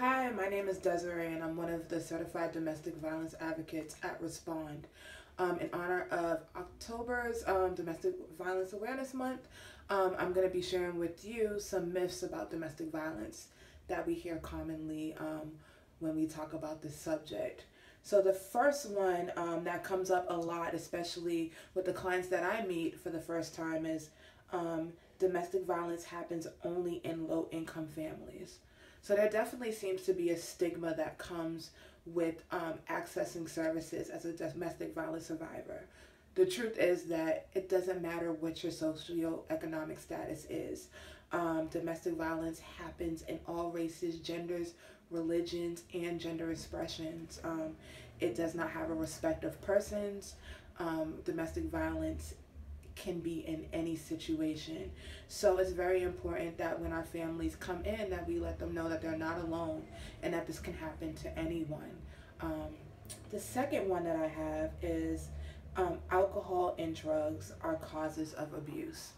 Hi, my name is Desiree and I'm one of the certified domestic violence advocates at Respond. In honor of October's Domestic Violence Awareness Month, I'm going to be sharing with you some myths about domestic violence that we hear commonly when we talk about this subject. So the first one that comes up a lot, especially with the clients that I meet for the first time, is domestic violence happens only in low-income families. So there definitely seems to be a stigma that comes with accessing services as a domestic violence survivor. The truth is that it doesn't matter what your socioeconomic status is. Domestic violence happens in all races, genders, religions, and gender expressions. It does not have a respect of persons. Domestic violence can be in any situation. So it's very important that when our families come in, that we let them know that they're not alone and that this can happen to anyone. The second one that I have is alcohol and drugs are causes of abuse.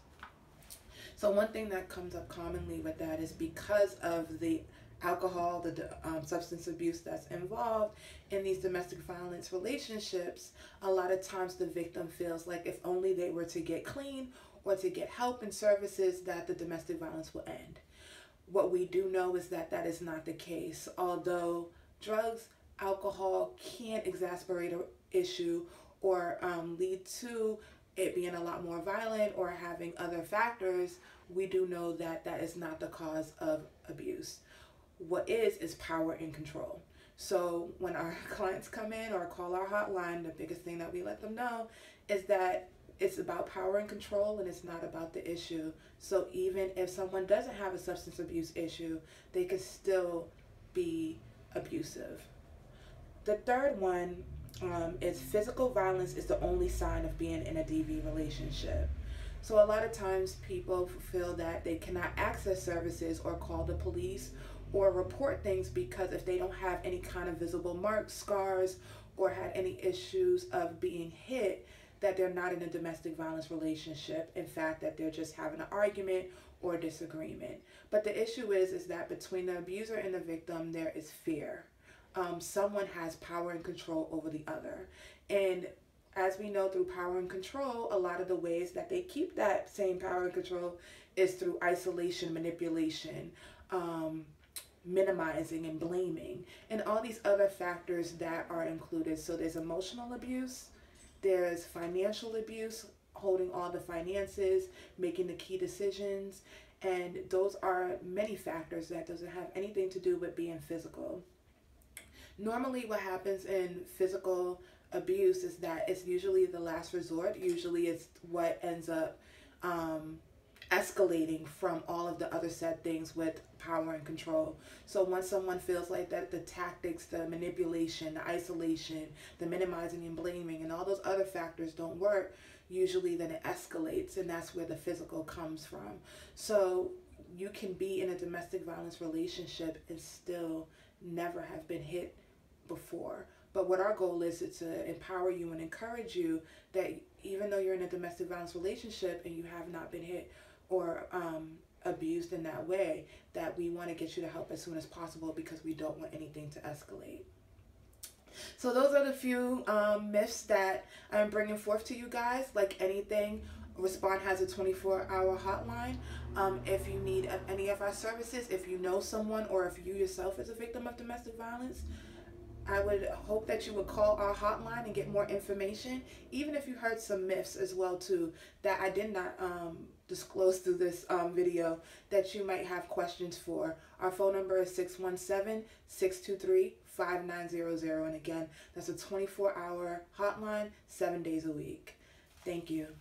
So one thing that comes up commonly with that is because of the alcohol, the substance abuse that's involved in these domestic violence relationships, a lot of times the victim feels like if only they were to get clean or to get help and services, that the domestic violence will end. What we do know is that that is not the case. Although drugs, alcohol can exacerbate an issue or lead to it being a lot more violent or having other factors, we do know that that is not the cause of abuse. What is power and control. So when our clients come in or call our hotline, the biggest thing that we let them know is that it's about power and control and it's not about the issue. So even if someone doesn't have a substance abuse issue, they can still be abusive. The third one is physical violence is the only sign of being in a DV relationship. So a lot of times people feel that they cannot access services or call the police or report things because if they don't have any kind of visible marks, scars, or had any issues of being hit, that they're not in a domestic violence relationship. In fact, that they're just having an argument or a disagreement. But the issue is that between the abuser and the victim, there is fear. Someone has power and control over the other. And as we know, through power and control, a lot of the ways that they keep that same power and control is through isolation, manipulation, minimizing and blaming, and all these other factors that are included. So there's emotional abuse, there's financial abuse, holding all the finances, making the key decisions, and those are many factors that doesn't have anything to do with being physical. Normally what happens in physical abuse is that it's usually the last resort. Usually it's what ends up escalating from all of the other said things with power and control. So once someone feels like that the tactics, the manipulation, the isolation, the minimizing and blaming, and all those other factors don't work, usually then it escalates, and that's where the physical comes from. So you can be in a domestic violence relationship and still never have been hit before. But what our goal is to empower you and encourage you that even though you're in a domestic violence relationship and you have not been hit or abused in that way, that we want to get you to help as soon as possible because we don't want anything to escalate. So those are the few myths that I'm bringing forth to you guys. Like anything, Respond has a 24-hour hotline. If you need any of our services, if you know someone or if you yourself is a victim of domestic violence, I would hope that you would call our hotline and get more information, even if you heard some myths as well too that I did not disclose through this video that you might have questions for. Our phone number is 617-623-5900, and again, that's a 24-hour hotline, 7 days a week. Thank you.